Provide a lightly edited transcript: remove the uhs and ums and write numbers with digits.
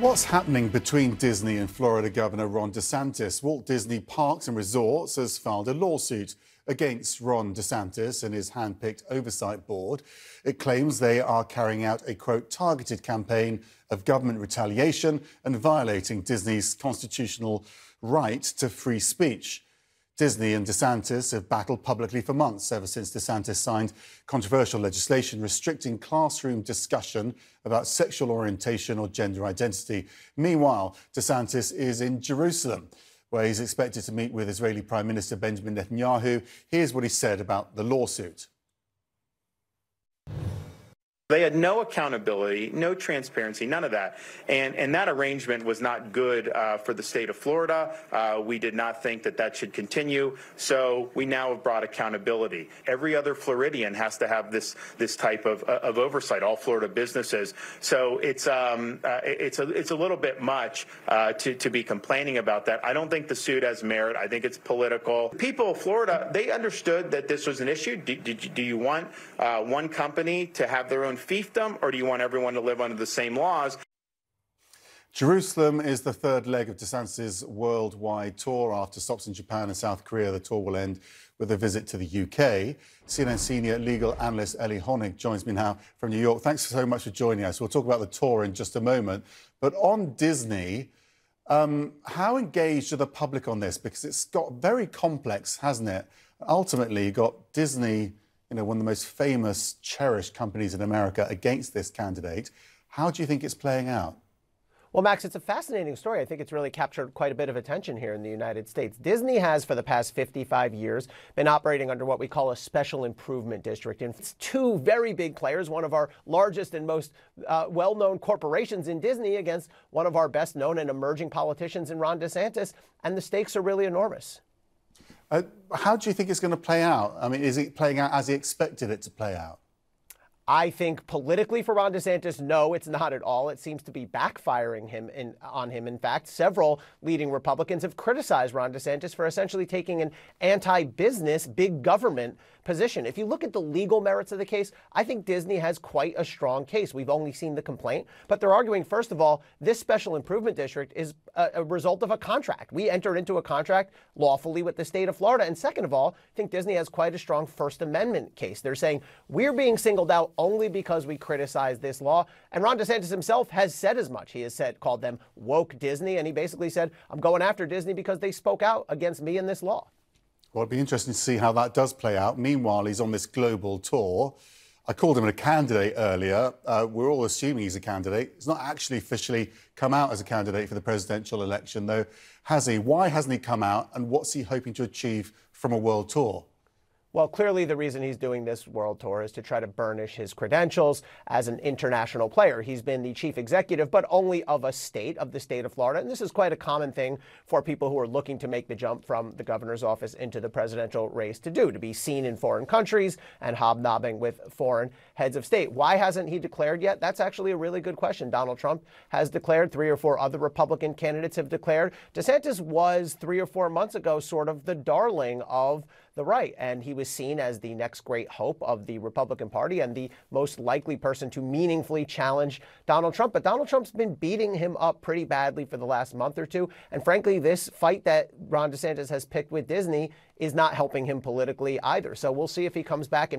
What's happening between Disney and Florida Governor Ron DeSantis? Walt Disney Parks and Resorts has filed a lawsuit against Ron DeSantis and his hand-picked oversight board. It claims they are carrying out a, quote, targeted campaign of government retaliation and violating Disney's constitutional right to free speech. Disney and DeSantis have battled publicly for months, ever since DeSantis signed controversial legislation restricting classroom discussion about sexual orientation or gender identity. Meanwhile, DeSantis is in Jerusalem, where he's expected to meet with Israeli Prime Minister Benjamin Netanyahu. Here's what he said about the lawsuit. They had no accountability, no transparency, none of that. And that arrangement was not good for the state of Florida. We did not think that that should continue. So we now have brought accountability. Every other Floridian has to have this type of oversight, all Florida businesses. So it's a little bit much to be complaining about that. I don't think the suit has merit. I think it's political. People of Florida, they understood that this was an issue. Do you want one company to have their own fiefdom, or do you want everyone to live under the same laws? Jerusalem is the third leg of DeSantis' worldwide tour. After stops in Japan and South Korea, the tour will end with a visit to the UK. CNN senior legal analyst Elie Honig joins me now from New York. Thanks so much for joining us. We'll talk about the tour in just a moment. But on Disney, how engaged are the public on this? Because it's got very complex, hasn't it? Ultimately, you've got Disney, one of the most famous, cherished companies in America, against this candidate. How do you think it's playing out? Well, Max, it's a fascinating story. I think it's really captured quite a bit of attention here in the United States. Disney has, for the past 55 years, been operating under what we call a special improvement district. And it's two very big players, one of our largest and most well-known corporations in Disney against one of our best-known and emerging politicians in Ron DeSantis. And the stakes are really enormous. How do you think it's going to play out? I mean, is it playing out as he expected it to play out? I think politically for Ron DeSantis, no, it's not at all. It seems to be backfiring on him. In fact, several leading Republicans have criticized Ron DeSantis for essentially taking an anti-business, big government position. If you look at the legal merits of the case, I think Disney has quite a strong case. We've only seen the complaint, but they're arguing, first of all, this special improvement district is a result of a contract. We entered into a contract lawfully with the state of Florida. And second of all, I think Disney has quite a strong First Amendment case. They're saying we're being singled out only because we criticize this law. And Ron DeSantis himself has said as much. He has called them woke Disney, and he basically said, I'm going after Disney because they spoke out against me in this law. Well, it'd be interesting to see how that does play out. Meanwhile, he's on this global tour. I called him a candidate earlier. We're all assuming he's a candidate. He's not actually officially come out as a candidate for the presidential election, though, has he? Why hasn't he come out, and what's he hoping to achieve from a world tour? Well, clearly the reason he's doing this world tour is to try to burnish his credentials as an international player. He's been the chief executive, but only of a state, of the state of Florida. And this is quite a common thing for people who are looking to make the jump from the governor's office into the presidential race to do, to be seen in foreign countries and hobnobbing with foreign heads of state. Why hasn't he declared yet? That's actually a really good question. Donald Trump has declared. 3 or 4 other Republican candidates have declared. DeSantis was 3 or 4 months ago sort of the darling of the right, and he was seen as the next great hope of the Republican Party and the most likely person to meaningfully challenge Donald Trump. But Donald Trump's been beating him up pretty badly for the last month or two. And frankly, this fight that Ron DeSantis has picked with Disney is not helping him politically either. So we'll see if he comes back and